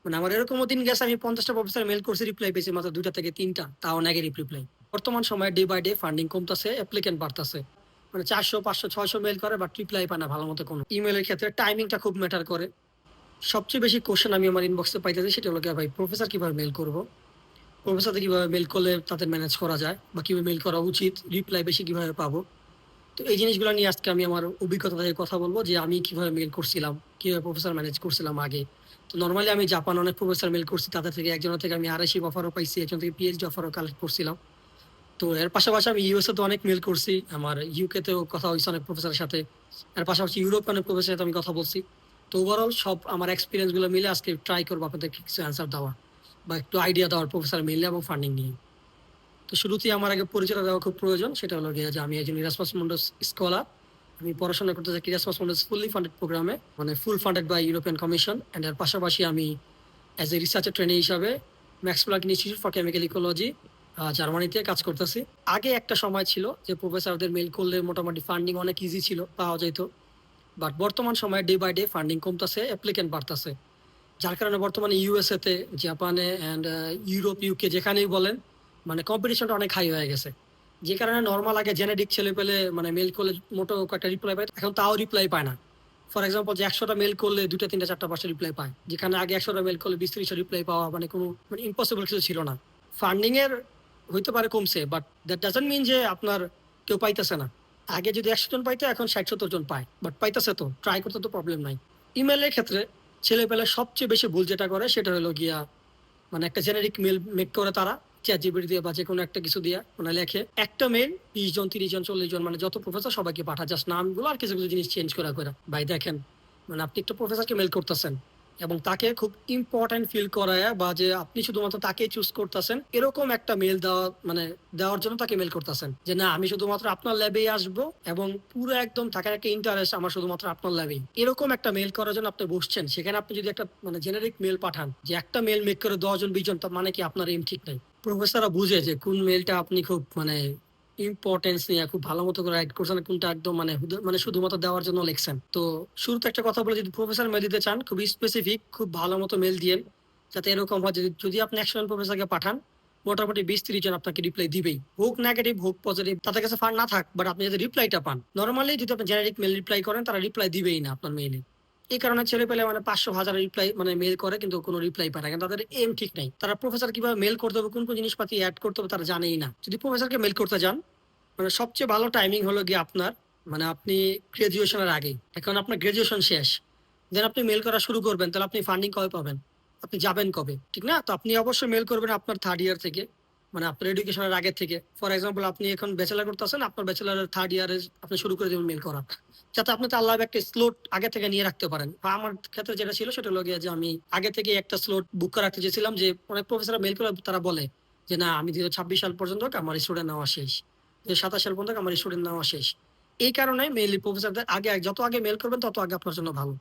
মানে আমার এরকমও দিন গেছে আমি 50টা প্রফেসর মেইল করছি, রিপ্লাই পেয়েছি মাত্র 2টা থেকে 3টা, তাও নেগেটিভ রিপ্লাই। বর্তমান সময়ে ডে বাই ডে ফান্ডিং কমতেছে, অ্যাপ্লিকেন্ট বাড়তেছে। মানে 400 500 600 মেইল করে বাট রিপ্লাই পায় না ভালো মতো কোনো। ইমেলের ক্ষেত্রে টাইমিংটা খুব ম্যাটার করে। সবচেয়ে বেশি কোশ্চেন আমি আমার ইনবক্সে পাইতেছি সেটা হলো গিয়ে, ভাই প্রফেসর কিভাবে মেইল করব, প্রফেসরদের কিভাবে মেইল করলে তাদের ম্যানেজ করা যায়, বা কিভাবে মেইল করা উচিত, রিপ্লাই বেশি কিভাবে পাবো। তো এই জিনিসগুলো নিয়ে আজকে আমি আমার অভিজ্ঞতা থেকে কথা বলবো, যে আমি কিভাবে মেইল করছিলাম, কিভাবে প্রফেসর ম্যানেজ করছিলাম আগে। তো নর্মালি আমি জাপান অনেক প্রফেসর মেইল করছি, তাদের থেকে একজনের থেকে আমি আরআইসি অফারও পাইছি, একজন থেকে পিএইচডি অফারও কালেক্ট করছিলাম। তো এর পাশাপাশি আমি ইউএসএ তো অনেক মেইল করছি, আমার ইউকে তেও কথা হয়েছে অনেক প্রফেসরের সাথে। এর পাশাপাশি ইউরোপ অনেক প্রফেসরের সাথে আমি কথা বলছি। তো ওভারঅল সব আমার এক্সপিরিয়েন্স গুলো মিলে আজকে ট্রাই করবো আপনাদের কিছু অ্যান্সার দেওয়া, বা একটু আইডিয়া দেওয়ার প্রফেসর মিললে এবং ফান্ডিং নিয়ে। তো শুরুতেই আমার আগে পরিচয় দেওয়া খুব প্রয়োজন, সেটা হলো গিয়ে যে আমি একজন ইরাসমাস মুন্ডাস স্কলার। আমি পড়াশোনা করতে চাই ইরাসমাস মুন্ডাস ফুললি ফান্ডেড প্রোগ্রামে, মানে full funded by European Commission. And এর পাশাপাশি আমি অ্যাজ এ রিসার্চার ট্রেনি হিসাবে Max Planck Institute for Chemical Ecology জার্মানিতে কাজ করতেছি। আগে একটা সময় ছিল যে প্রফেসরদের মেইল করলে মোটামুটি ফান্ডিং অনেক ইজি ছিল, পাওয়া যেত। বাট বর্তমান সময়ে ডে বাই ডে ফান্ডিং কমতেছে, অ্যাপ্লিকেন্ট বাড়তেছে। যার কারণে বর্তমানে ইউএসএ তে, জাপানে অ্যান্ড ইউরোপ, ইউকে যেখানেই বলেন, মানে কম্পিটিশনটা অনেক হাই হয়ে গেছে। যে কারণে নর্মাল আগে জেনেটিক ছেলে পেলে মানে মেল করলে মোটো কয়েকটা রিপ্লাই পায়, এখন তাও রিপ্লাই পায় না। ফর এক্সাম্পল, যে 100টা মেল করলে 2টা 3টা 4টা 5টা রিপ্লাই পায়, যেখানে আগে 100টা মেল করলে 20 30টা রিপ্লাই পাওয়া মানে কোনো মানে ইম্পসিবল কিছু ছিল না। ফান্ডিং এর হইতে পারে কমছে, বাট দ্যাট ডাজন্ট মিন যে আপনার কেউ পাইতেছে না। আগে যদি 100 জন পাইতো, এখন 60 70 জন পায়, বাট পাইতেছে তো, ট্রাই করতে তো প্রবলেম নাই। ইমেলের ক্ষেত্রে ছেলে পেলে সবচেয়ে বেশি ভুল যেটা করে সেটা হলো গিয়া, মানে একটা জেনারিক মেল মেক করে তারা চ্যাট জিপিটি দিয়ে বা যে কোনো একটা কিছু দিয়ে মানে লেখে একটা মেল 20 জন 30 জন 40 জন মানে যত প্রফেসর সবাইকে পাঠা, জাস্ট নামগুলো আর কিছু কিছু জিনিস চেঞ্জ করা করে। ভাই দেখেন, মানে আপনি একটা প্রফেসরকে মেল করতেছেন এবং তাকে খুব ইম্পর্টেন্ট ফিল করায়, বা যে আপনি শুধুমাত্র তাকে চুজ করতেছেন এরকম একটা মেল দেওয়া, মানে দেওয়ার জন্য তাকে মেল করতেছেন যে না আমি শুধুমাত্র আপনার ল্যাবেই আসবো এবং পুরো একদম থাকার একটা ইন্টারেস্ট আমার শুধুমাত্র আপনার ল্যাবেই, এরকম একটা মেল করার জন্য আপনি বসছেন। সেখানে আপনি যদি একটা মানে জেনারিক মেল পাঠান যে একটা মেল মেক করে 10 জন 20 জন, তার মানে কি আপনার এম ঠিক নাই। প্রফেসররা বুঝে যে কোন মেলটা আপনি খুব মানে ইম্পর্টেন্স নিয়ে খুব ভালো মতো করে রাইট করছেন, কোনটা একদম মানে মানে শুধুমাত্র দেওয়ার জন্য লিখছেন। তো শুরুতে একটা কথা বলে, যদি প্রফেসর মেল দিতে চান খুব স্পেসিফিক খুব ভালো মতো মেল দিয়েন, যাতে এরকম হয় যদি যদি আপনি 100 জন প্রফেসরকে পাঠান, মোটামুটি 20 30 জন আপনাকে রিপ্লাই দিবেই, হোক নেগেটিভ হোক পজিটিভ, তাদের কাছে ফান্ড না থাক, বাট আপনি যদি রিপ্লাইটা পান। নর্মালি যদি আপনি জেনারিক মেল রিপ্লাই করেন, তারা রিপ্লাই দিবেই না আপনার মেইলে। এই কারণে ছেলে পেলে মানে 500 1000 রিপ্লাই মানে মেল করে কিন্তু কোনো রিপ্লাই পায় না, কারণ তাদের এম ঠিক নাই। তারা প্রফেসর কিভাবে মেল করতে হবে, কোন কোন জিনিসপাতি অ্যাড করতে হবে তারা জানেই না। যদি প্রফেসরকে মেল করতে যান, মানে সবচেয়ে ভালো টাইমিং হলো গিয়ে আপনার, মানে আপনি গ্রাজুয়েশনের আগে, এখন আপনার গ্রাজুয়েশন শেষ, দেন আপনি মেল করা শুরু করবেন, তাহলে আপনি ফান্ডিং কবে পাবেন, আপনি যাবেন কবে, ঠিক না? তো আপনি অবশ্যই মেল করবেন আপনার থার্ড ইয়ার থেকে, মানে আপনার এডুকেশনের আগে থেকে। ফর এক্সাম্পল, আপনি এখন ব্যাচেলার করতেছেন, আপনার ব্যাচেলারের থার্ড ইয়ারে আপনি শুরু করে দেবেন মেল করা, যাতে আপনি তো আল্লাহ একটা স্লট আগে থেকে নিয়ে রাখতে পারেন। বা আমার ক্ষেত্রে যেটা ছিল সেটা হলো গিয়ে যে আমি আগে থেকে একটা স্লট বুক করে রাখতে চেয়েছিলাম, যে অনেক প্রফেসর মেল করে তারা বলে যে না আমি 2026 সাল পর্যন্ত আমার স্টুডেন্ট নেওয়া শেষ, 2027 সাল পর্যন্ত আমার স্টুডেন্ট নেওয়া শেষ। এই কারণে মেইনলি প্রফেসরদের আগে যত আগে মেল করবেন তত আগে আপনার জন্য ভালো।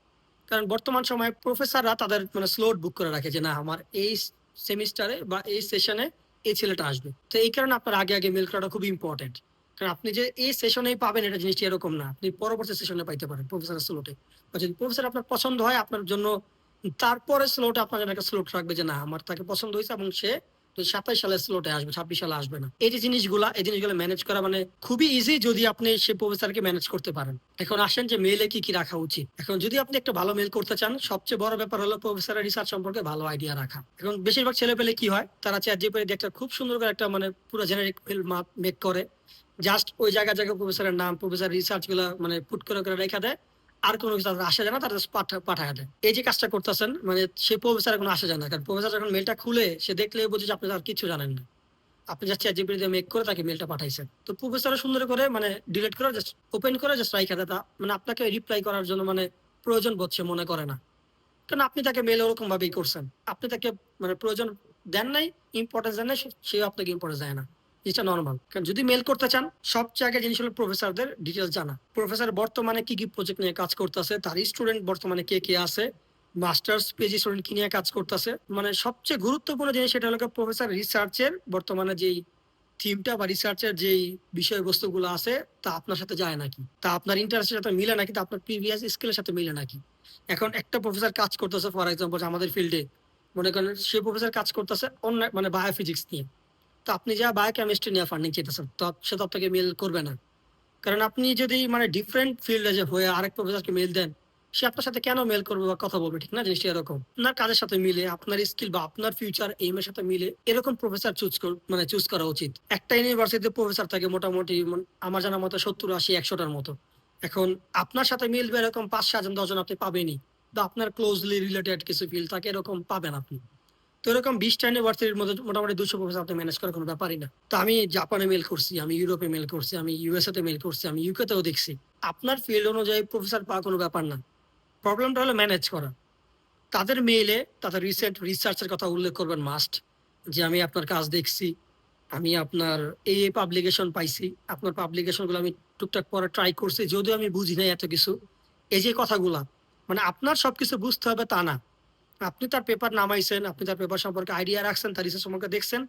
কারণ বর্তমান সময়ে প্রফেসররা তাদের মানে স্লট বুক করে রাখে যে না আমার এই সেমিস্টারে বা এই সেশনে এই ছেলেটা আসবে। তো এই কারণে আপনার আগে আগে মেল করাটা খুব ইম্পর্টেন্ট। কারণ আপনি যে এই সেশনেই পাবেন এটা জিনিসটা এরকম না, আপনি পরবর্তী সেশনে পাইতে পারেন প্রফেসরের স্লটে। বা যদি প্রফেসর আপনার পছন্দ হয় আপনার জন্য, তারপরে স্লটে আপনার জন্য একটা স্লট রাখবে যে না আমার তাকে পছন্দ হয়েছে এবং সে 2027 সালের স্লটে আসবে, 26 সালে আসবে না। এই যে জিনিসগুলা, এই জিনিসগুলো ম্যানেজ করা মানে খুবই ইজি যদি আপনি সে প্রফেসরকে ম্যানেজ করতে পারেন। এখন আসেন যে মেইলে কি কি রাখা উচিত। এখন যদি আপনি একটা ভালো মেল করতে চান, সবচেয়ে বড় ব্যাপার হলো প্রফেসরের রিসার্চ সম্পর্কে ভালো আইডিয়া রাখা। এখন বেশিরভাগ ছেলে পেলে কি হয়, তারা চ্যাট জিপিটি দিয়ে একটা খুব সুন্দর করে একটা মানে পুরো জেনারিক মেল মেক করে, জাস্ট ওই জায়গা জায়গায় প্রফেসরের নাম, প্রফেসর রিসার্চ গুলা মানে পুট করে করে রেখা দেয়, আর কোনো কিছু তাদের আসা যায় না, তারা পাঠায় দেয়। এই যে কাজটা করতেছেন মানে সে প্রফেসর কোনো আসা যায় না, কারণ প্রফেসর যখন মেলটা খুলে সে দেখলে বুঝে যে আপনি আর কিছু জানেন না, আপনি জাস্ট চ্যাট জিপিটি দিয়ে মেক করে তাকে মেলটা পাঠাইছেন। তো প্রফেসর সুন্দর করে মানে ডিলিট করে জাস্ট ওপেন করে জাস্ট রাইখা দেয়, মানে আপনাকে রিপ্লাই করার জন্য মানে প্রয়োজন বোধ সে মনে করে না, কারণ আপনি তাকে মেল ওরকম ভাবেই করছেন। আপনি তাকে মানে প্রয়োজন দেন নাই, ইম্পর্টেন্স দেন নাই, সেও আপনাকে ইম্পর্টেন্স দেয় না। জিনিসটা নর্মাল। কারণ যদি মেল করতে চান, সবচেয়ে আগে জিনিস হলো প্রফেসরদের ডিটেলস জানা। প্রফেসর বর্তমানে কি কি প্রজেক্ট নিয়ে কাজ করতেছে, তার স্টুডেন্ট বর্তমানে কে কে আছে, মাস্টার্স পিএইচডি স্টুডেন্ট কি নিয়ে কাজ করতেছে। মানে সবচেয়ে গুরুত্বপূর্ণ জিনিস সেটা হলো প্রফেসর রিসার্চের বর্তমানে যেই থিমটা বা রিসার্চের যেই বিষয়বস্তুগুলো আছে তা আপনার সাথে যায় নাকি, তা আপনার ইন্টারেস্টের সাথে মিলে নাকি, তা আপনার প্রিভিয়াস স্কিলের সাথে মিলে নাকি। এখন একটা প্রফেসর কাজ করতেছে ফর এক্সাম্পল আমাদের ফিল্ডে মনে করেন সে প্রফেসর কাজ করতেছে অন্য মানে বায়োফিজিক্স নিয়ে। তো আপনি যা বায়োকেমিস্ট্রি নিয়ে ফান্ডিং চাইতেছেন, তো সে তো আপনাকে মেল করবে না। কারণ আপনি যদি মানে ডিফারেন্ট ফিল্ডে যে হয়ে আরেক প্রফেসরকে মেল দেন, সে আপনার সাথে কেন মেল করবে বা কথা বলবে, ঠিক না? জিনিসটা এরকম। আপনার কাজের সাথে মিলে, আপনার স্কিল বা আপনার ফিউচার এইম এর সাথে মিলে এরকম প্রফেসর মানে চুজ করা উচিত। একটা ইউনিভার্সিটিতে প্রফেসর থাকে মোটামুটি আমার জানার মতো 70, 80, 100টার মতো। এখন আপনার সাথে মিলবে এরকম 5, 7 জন 10 জন আপনি পাবেনই, বা আপনার ক্লোজলি রিলেটেড কিছু ফিল্ড থাকে এরকম পাবেন আপনি। তো এরকম 20টা ইউনিভার্সিটির মধ্যে মোটামুটি 200 প্রফেসর আপনি ম্যানেজ করার কোনো ব্যাপারই না। তো আমি জাপানে মেল করছি, আমি ইউরোপে মেল করছি, আমি ইউএসএ তে মেল করছি, আমি ইউকে তেও দেখছি। আপনার ফিল্ড অনুযায়ী প্রফেসর পাওয়া কোনো ব্যাপার না। প্রবলেমটা হলো ম্যানেজ করা। তাদের মেইলে তাদের রিসেন্ট রিসার্চের কথা উল্লেখ করবেন মাস্ট, যে আমি আপনার কাজ দেখছি, আমি আপনার এই পাবলিকেশন পাইছি, আপনার পাবলিকেশনগুলো আমি টুকটাক পরে ট্রাই করছি, যদিও আমি বুঝি নাই এত কিছু। এই যে কথাগুলা, মানে আপনার সবকিছু বুঝতে হবে তা না। আপনি তার পেপার নামাইছেন, আপনি তার পেপার সম্পর্কে আইডিয়া রাখছেন, তার রিসার্চ সম্পর্কে দেখছেন।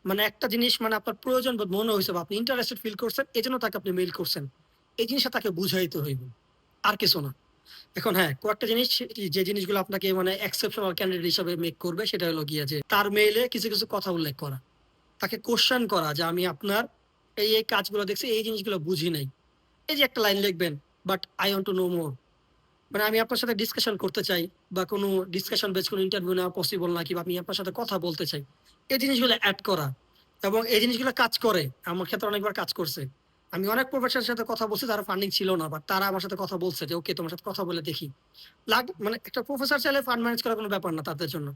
মানে একটা জিনিস মানে আপনার প্রয়োজন বোধ মনে হয়েছে বা আপনি ইন্টারেস্টেড ফিল করছেন, এজন্য তাকে আপনি মেইল করছেন। এই জিনিসটা তাকে বুঝাইতে হইবে, আর কিছু না। এখন হ্যাঁ, কয়েকটা জিনিস, যে জিনিসগুলো আপনাকে মানে এক্সেপশনাল ক্যান্ডিডেট হিসাবে মেক করবে, সেটা হলো গিয়ে যে তার মেইলে কিছু কিছু কথা উল্লেখ করা, তাকে কোশ্চেন করা যে আমি আপনার এই কাজগুলো দেখছি, এই জিনিসগুলো বুঝি নাই। এই যে একটা লাইন লিখবেন, but I want to know more, মানে আমি আপনার সাথে ডিসকাশন করতে চাই, বা কোনো ডিসকাশন বেস কোনো ইন্টারভিউ নেওয়া পসিবল নাকি, বা আমি আপনার সাথে কথা বলতে চাই। এই জিনিসগুলো অ্যাড করা, এবং এই জিনিসগুলো কাজ করে, আমার ক্ষেত্রে অনেকবার কাজ করছে। আমি অনেক প্রফেসরের সাথে কথা বলছি, তারা ফান্ডিং ছিল না, বাট তারা আমার সাথে কথা বলছে যে ওকে তোমার সাথে কথা বলে দেখি। মানে একটা প্রফেসর চাইলে ফান্ড ম্যানেজ করা কোনো ব্যাপার না তাদের জন্য।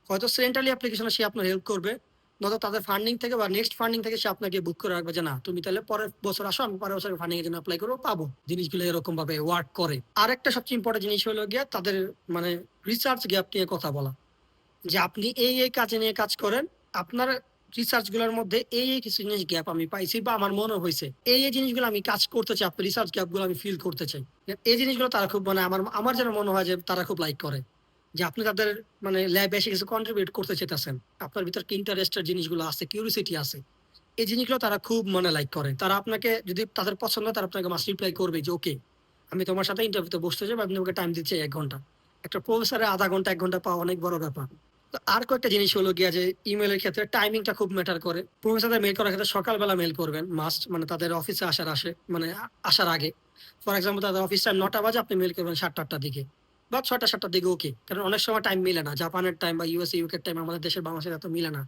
হয়তো সেন্ট্রালি অ্যাপ্লিকেশনে সে আপনার হেল্প করবে, নয়তো তাদের ফান্ডিং থেকে বা নেক্সট ফান্ডিং থেকে সে আপনাকে বুক করে রাখবে যে না তুমি তাহলে পরের বছর আসো, আমি পরের বছর ফান্ডিং এর জন্য অ্যাপ্লাই করবো, পাবো। জিনিসগুলো এরকম ভাবে ওয়ার্ক করে। আর একটা সবচেয়ে ইম্পর্টেন্ট জিনিস হলো গিয়ে তাদের মানে রিসার্চ গ্যাপ নিয়ে কথা বলা, যে আপনি এই কাজে নিয়ে কাজ করেন, আপনার রিসার্চ গুলোর মধ্যে এই কিছু জিনিস গ্যাপ আমি পাইছি বা আমার মনে হয়েছে, এই জিনিসগুলো আমি কাজ করতে চাই, আপনার রিসার্চ গ্যাপ গুলো আমি ফিল করতে চাই। এই জিনিসগুলো তারা খুব মানে আমার আমার যেন মনে হয় যে তারা খুব লাইক করে, যে আপনি তাদের মানে ল্যাবে এসে কিছু কন্ট্রিবিউট করতে চাইতেছেন, আপনার ভিতর কি ইন্টারেস্টের জিনিসগুলো আছে, কিউরিসিটি আছে। এই জিনিসগুলো তারা খুব মানে লাইক করে। তারা আপনাকে যদি তাদের পছন্দ হয়, তারা আপনাকে মাস্ট রিপ্লাই করবে যে ওকে আমি তোমার সাথে ইন্টারভিউতে বসতে চাই, বা আপনি আমাকে টাইম দিচ্ছে 1 ঘন্টা। একটা প্রফেসরের আধা ঘন্টা 1 ঘন্টা পাওয়া অনেক বড় ব্যাপার। তো আর কয়েকটা জিনিস হলো গিয়া যে ইমেলের ক্ষেত্রে টাইমিংটা খুব ম্যাটার করে। প্রফেসরদের মেল করার ক্ষেত্রে সকালবেলা মেল করবেন মাস্ট, মানে তাদের অফিসে মানে আসার আগে। ফর এক্সাম্পল তাদের অফিস টাইম 9টা বাজে, আপনি মেল করবেন 7টা 8টার দিকে বা 6টা 7টার দিকে, ওকে। কারণ অনেক সময় টাইম মিলে না, জাপানের টাইম বা ইউএসএ ইউকে টাইম আমাদের দেশের বাংলাদেশের এত মিলে না।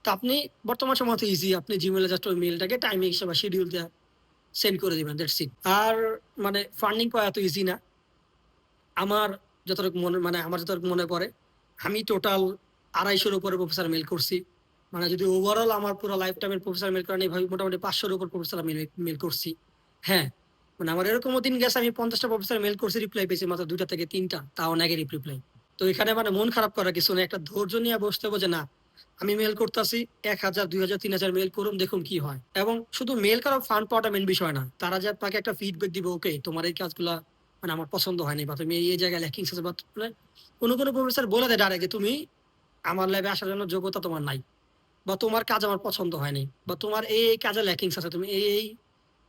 তো আপনি বর্তমান সময় তো ইজি, আপনি জিমেলে জাস্ট ওই মেলটাকে টাইমিং হিসেবে শিডিউল দেওয়া সেন্ড করে দিবেন, দ্যাটস ইট। আর মানে ফান্ডিং পাওয়া এত ইজি না। আমার আমার যতটুকু মনে পড়ে, আমি টোটাল 250-র উপরে প্রফেসর মেল করছি। মানে যদি ওভারঅল আমার পুরো লাইফ টাইমের প্রফেসর মেল করা নিয়ে ভাবি, মোটামুটি 500-র উপর প্রফেসর আমি মেল করছি। হ্যাঁ, মানে আমার এরকমও দিন গেছে আমি 50টা প্রফেসর মেল করছি, রিপ্লাই পেয়েছি মাত্র 2টা থেকে 3টা, তাও নেগেটিভ রিপ্লাই। তো এখানে মানে মন খারাপ করার কিছু নেই, একটা ধৈর্য নিয়ে বসতে হবে যে না, আমি মেল করতেছি, 1000, 2000, 3000 মেল করুন, দেখুন কি হয়। এবং শুধু মেল করা ফান্ড পাওয়াটা মেন বিষয় না, তারা যে আপনাকে একটা ফিডব্যাক দিবে, ওকে তোমার এই কাজগুলা মানে আমার পছন্দ হয়নি, বা তুমি এই জায়গায় ল্যাকিংস আছে, বা মানে কোনো কোনো প্রফেসর বলে দেয় ডাইরেক্ট যে তুমি আমার ল্যাবে আসার জন্য যোগ্যতা তোমার নাই, বা তোমার কাজ আমার পছন্দ হয়নি, বা তোমার এই কাজে ল্যাকিংস আছে, তুমি এই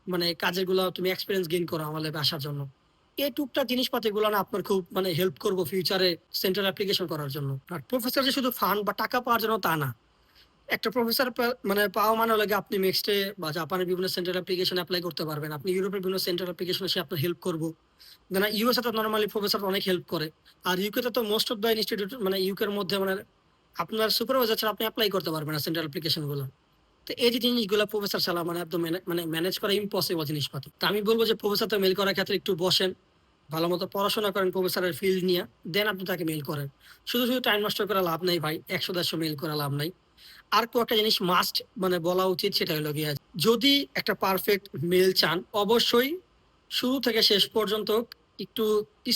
মানে কাজের গুলো তুমি এক্সপিরিয়েন্স গেইন করো আমার ল্যাবে আসার জন্য। এই টুকটাক জিনিসপাতি গুলো না আপনার খুব মানে হেল্প করবো ফিউচারে সেন্ট্রাল অ্যাপ্লিকেশন করার জন্য। আর প্রফেসর যে শুধু ফান্ড বা টাকা পাওয়ার জন্য তা না। একটা প্রফেসর মানে পাওয়া মানে হলো গিয়ে আপনি নেক্সটে বা জাপানের বিভিন্ন সেন্ট্রাল অ্যাপ্লিকেশন অ্যাপ্লাই করতে পারবেন, আপনি ইউরোপের বিভিন্ন সেন্ট্রাল অ্যাপ্লিকেশন সে আপনার হেল্প করবো। না, ইউএসএ তো নর্মালি প্রফেসর অনেক হেল্প করে। আর ইউকে তো মোস্ট অফ দ্য ইনস্টিটিউট মানে ইউকের মধ্যে মানে আপনার সুপারভাইজার ছাড়া আপনি অ্যাপ্লাই করতে পারবেন না সেন্ট্রাল অ্যাপ্লিকেশন গুলো। তো এই যে জিনিসগুলো প্রফেসর ছাড়া মানে একদম মানে ম্যানেজ করা ইম্পসিবল জিনিসপাতি। তো আমি বলবো যে প্রফেসর তো মেল করার ক্ষেত্রে একটু বসেন, ভালো মতো পড়াশোনা করেন প্রফেসরের ফিল্ড নিয়ে, দেন আপনি তাকে মেল করেন। শুধু শুধু টাইম নষ্ট করে লাভ নাই ভাই, 100-150 মেল করে লাভ নাই। আর একটা জিনিস মাস্ট মানে বলা উচিত, সেটা হলো গিয়া যদি একটা পারফেক্ট মেল চান, অবশ্যই শুরু থেকে শেষ পর্যন্ত একটু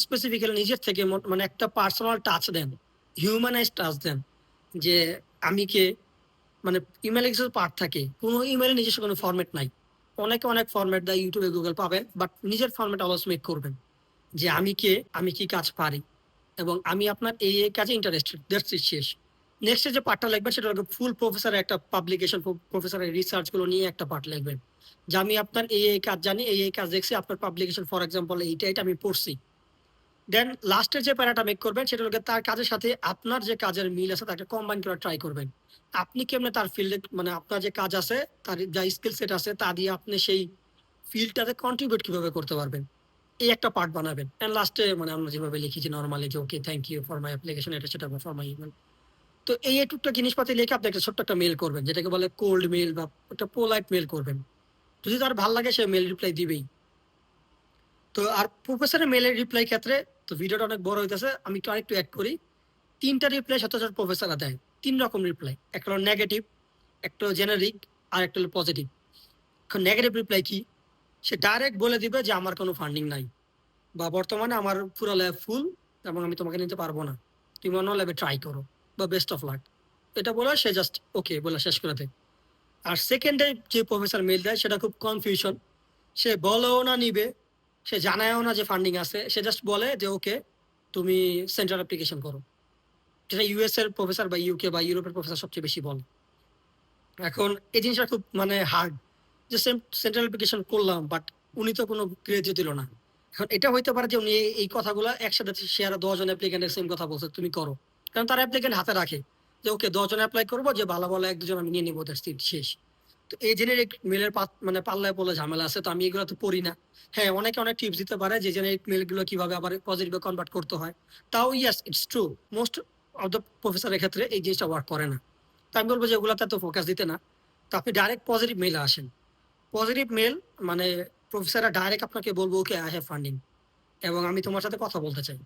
স্পেসিফিক্যালি নিজের থেকে মানে একটা পার্সোনাল টাচ দেন, হিউম্যানাইজ টাচ দেন। যে আমি কে, মানে ইমেলে কিছু পার্ট থাকে, কোনো ইমেলে নিজস্ব কোনো ফরম্যাট নাই। অনেকে অনেক ফরম্যাট দেয়, ইউটিউবে গুগল পাবেন, বাট নিজের ফরম্যাট অলওয়েজ মেক করবেন। যে আমি কে, আমি কি কাজ পারি, এবং আমি আপনার এই কাজে ইন্টারেস্টেড, দ্যাটস ইট, শেষ। নেক্সট যে পার্টটা লিখবেন সেটা হলো ফুল প্রফেসরের একটা পাবলিকেশন, প্রফেসরের রিসার্চ গুলো নিয়ে একটা পার্ট লিখবেন, যে আমি আপনার এই কাজ জানি, এই কাজ দেখছি, আপনার পাবলিকেশন ফর এক্সাম্পল এইটা এটা আমি পড়ছি। দেন লাস্টের যে প্যারাটা মেক করবেন সেটা হলো গিয়ে তার কাজের সাথে আপনার যে কাজের মিল আছে তাকে কম্বাইন করার ট্রাই করবেন। আপনি কেমনে তার ফিল্ডে মানে আপনার যে কাজ আছে, তার যা স্কিল সেট আছে তা দিয়ে আপনি সেই ফিল্ডটাতে কন্ট্রিবিউট কিভাবে করতে পারবেন। এই একটা পার্ট বানাবেন। অ্যান্ড লাস্টে মানে আমরা যেভাবে লিখি যে নরমালি যে okay thank you for my application এটা সেটা ফর মাই ইমেল। তো এই টুকটা জিনিসপাতি লিখে আপনি একটা ছোট্ট একটা মেল করবেন যেটাকে বলে কোল্ড মেল বা একটা পোলাইট মেল করবেন। যদি তার ভাল লাগে সে মেল রিপ্লাই দিবেই। তো আর প্রফেসরের মেলের রিপ্লাই ক্ষেত্রে তো ভিডিওটা অনেক বড় হইতেছে, আমি একটু আরেকটু অ্যাড করি। ৩টা রিপ্লাই সচরাচর প্রফেসররা দেয়। ৩ রকম রিপ্লাই। একটা হলো নেগেটিভ, একটা হলো জেনেরিক, আর একটা হলো পজিটিভ। এখন নেগেটিভ রিপ্লাই কি? সে ডাইরেক্ট বলে দিবে যে আমার কোনো ফান্ডিং নাই বা বর্তমানে আমার পুরো ল্যাব ফুল এবং আমি তোমাকে নিতে পারবো না। তুমি অন্য ল্যাবে ট্রাই করো বা বেস্ট অফ লাক। এটা বলে সে জাস্ট ওকে বলে শেষ করে দেয়। আর সেকেন্ডে যে প্রফেসর মেল দেয় সেটা খুব কনফিউশন। সে বলেও না নিবে, সে জানায়ও না যে ফান্ডিং আছে, সে জাস্ট বলে যে ওকে তুমি সেন্ট্রাল অ্যাপ্লিকেশন করো। যেটা ইউএস এর প্রফেসর বা ইউকে বা ইউরোপের প্রফেসর সবচেয়ে বেশি বলে। এখন এই জিনিসটা খুব মানে হার্ড যে সেন্ট্রাল অ্যাপ্লিকেশন করলাম বাট উনি তো কোনো গ্রেজও দিল না। এখন এটা হইতে পারে যে উনি এই কথাগুলো একসাথে শেয়ার 10 জন অ্যাপ্লিকেন্টের সেম কথা বলছে তুমি করো, কারণ তারা অ্যাপ্লিকেন্ট হাতে রাখে যে ওকে 10 জন অ্যাপ্লাই করবো, যে ভালো ভালো 1-2 জন আমি নিয়ে নিবো, শেষ। তো এই জেনারিক মেলের মানে পাল্লায় পড়লে ঝামেলা আছে, তো আমি এগুলো তো পড়ি না। হ্যাঁ, অনেকে অনেক টিপস দিতে পারে যে জেনারিক মেলগুলো কিভাবে আবার পজিটিভে কনভার্ট করতে হয়। তাও yes its true, most of the প্রফেসরের ক্ষেত্রে এই জিনিসটা ওয়ার্ক করে না। তো আমি বলবো যে ওগুলোতে তো ফোকাস দিতে না। তো আপনি ডাইরেক্ট পজিটিভ মেলে আসেন। পজিটিভ মেল মানে প্রফেসররা ডাইরেক্ট আপনাকে বলবো ওকে আই হ্যাভ ফান্ডিং এবং আমি তোমার সাথে কথা বলতে চাই,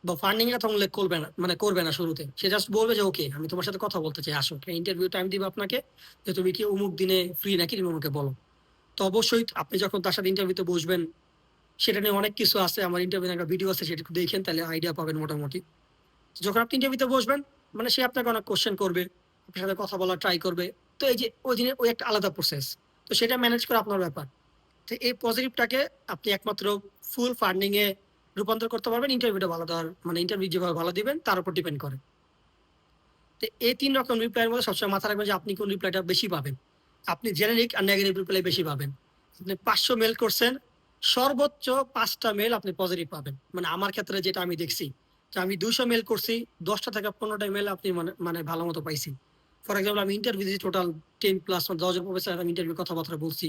বা ফান্ডিং এর কথা উল্লেখ করবে না, মানে করবে না শুরুতে। সে জাস্ট বলবে যে ওকে আমি তোমার সাথে কথা বলতে চাই, আসো ইন্টারভিউ টাইম দিবে আপনাকে যে তুমি কি অমুক দিনে ফ্রি নাকি তুমি আমাকে বলো। তো অবশ্যই আপনি যখন তার সাথে ইন্টারভিউতে বসবেন সেটা নিয়ে অনেক কিছু আছে, আমার ইন্টারভিউ একটা ভিডিও আছে, সেটা একটু দেখেন তাহলে আইডিয়া পাবেন মোটামুটি। যখন আপনি ইন্টারভিউতে বসবেন মানে সে আপনাকে অনেক কোশ্চেন করবে, আপনার সাথে কথা বলার ট্রাই করবে। তো এই যে ওই দিনে ওই একটা আলাদা প্রসেস, তো সেটা ম্যানেজ করা আপনার ব্যাপার। তো এই পজিটিভটাকে আপনি একমাত্র ফুল ফান্ডিং এ রূপান্তর করতে পারবেন ইন্টারভিউটা ভালো দেওয়ার, মানে ইন্টারভিউ যেভাবে ভালো দিবেন তার উপর ডিপেন্ড করে। তো এই ৩ রকম রিপ্লাইয়ের মধ্যে সবসময় মাথায় রাখবেন যে আপনি কোন রিপ্লাইটা বেশি পাবেন। আপনি জেনেরিক আর নেগেটিভ রিপ্লাই বেশি পাবেন। আপনি ৫০০ মেল করছেন, সর্বোচ্চ ৫টা মেল আপনি পজিটিভ পাবেন। মানে আমার ক্ষেত্রে যেটা আমি দেখছি যে আমি ২০০ মেল করছি, ১০টা থেকে ১৫টা মেল আপনি মানে মানে ভালো মতো পাইছি। ফর এক্সাম্পল আমি ইন্টারভিউ দিয়েছি টোটাল 10 প্লাস, ১০ জন প্রফেসর আমি ইন্টারভিউ কথাবার্তা বলছি।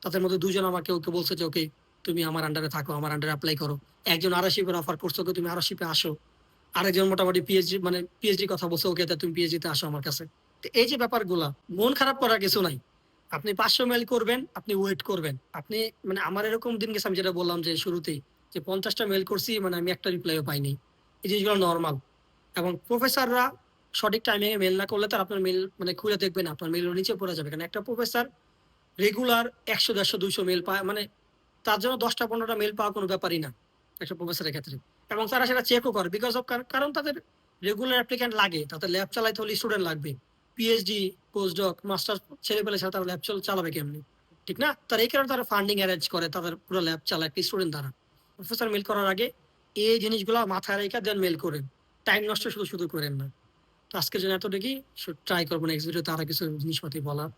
তাদের মধ্যে ২ জন আমাকে ওকে বলছে যে ওকে তুমি আমার আন্ডারে থাকো, আমার আন্ডারে এপ্লাই করো। একজন আরশিপের অফার করছে ওকে তুমি আরশিপে আসো। আরেকজন মোটামুটি পিএইচডি মানে পিএইচডি কথা বলছে ওকে তা তুমি পিএইচডি তে আসো আমার কাছে। তো এই যে ব্যাপারগুলা মন খারাপ করার কিছু নাই। আপনি ৫০০ মেইল করবেন, আপনি ওয়েট করবেন। আপনি মানে আমার এরকম দিন গেছে আমি যেটা বললাম যে শুরুতেই যে ৫০টা মেইল করছি মানে আমি একটা রিপ্লাইও পাইনি। এই জিনিসগুলো নরমাল। এবং প্রফেসররা সঠিক টাইমিং এ মেইল না করলে তার আপনার মেইল মানে খুলে দেখবেন আপনার মেইল নিচে পড়ে যাবে। কারণ একটা প্রফেসর রেগুলার ১০০, ১৫০, ২০০ মেইল পায়, মানে তার জন্য ১০টা ১৫টা মেইল পাওয়া কোনো ব্যাপারই না একটা প্রফেসরের ক্ষেত্রে। এবং তারা সেটা চেকও করে বিকজ অফ কারণ তাদের রেগুলার অ্যাপ্লিক্যান্ট লাগে, তাদের ল্যাব চালাইতে হলে স্টুডেন্ট লাগবে। পিএইচডি, পোস্টডক, মাস্টার্স ছেলেপেলে ছাড়া তারা ল্যাব চালাবে কেমনি? ঠিক না? তার এই কারণে তারা ফান্ডিং এরেঞ্জ করে, তাদের পুরো ল্যাব চালায় একটা স্টুডেন্ট দ্বারা। প্রফেসর মেইল করার আগে এই জিনিসগুলো মাথায় রেখে দেন মেইল করেন। টাইম নষ্ট শুধু করেন না। তো আজকের জন্য এতটুকুই। ট্রাই করবো নেক্সট ভিডিওতে আরো কিছু জিনিসপাতি বলার।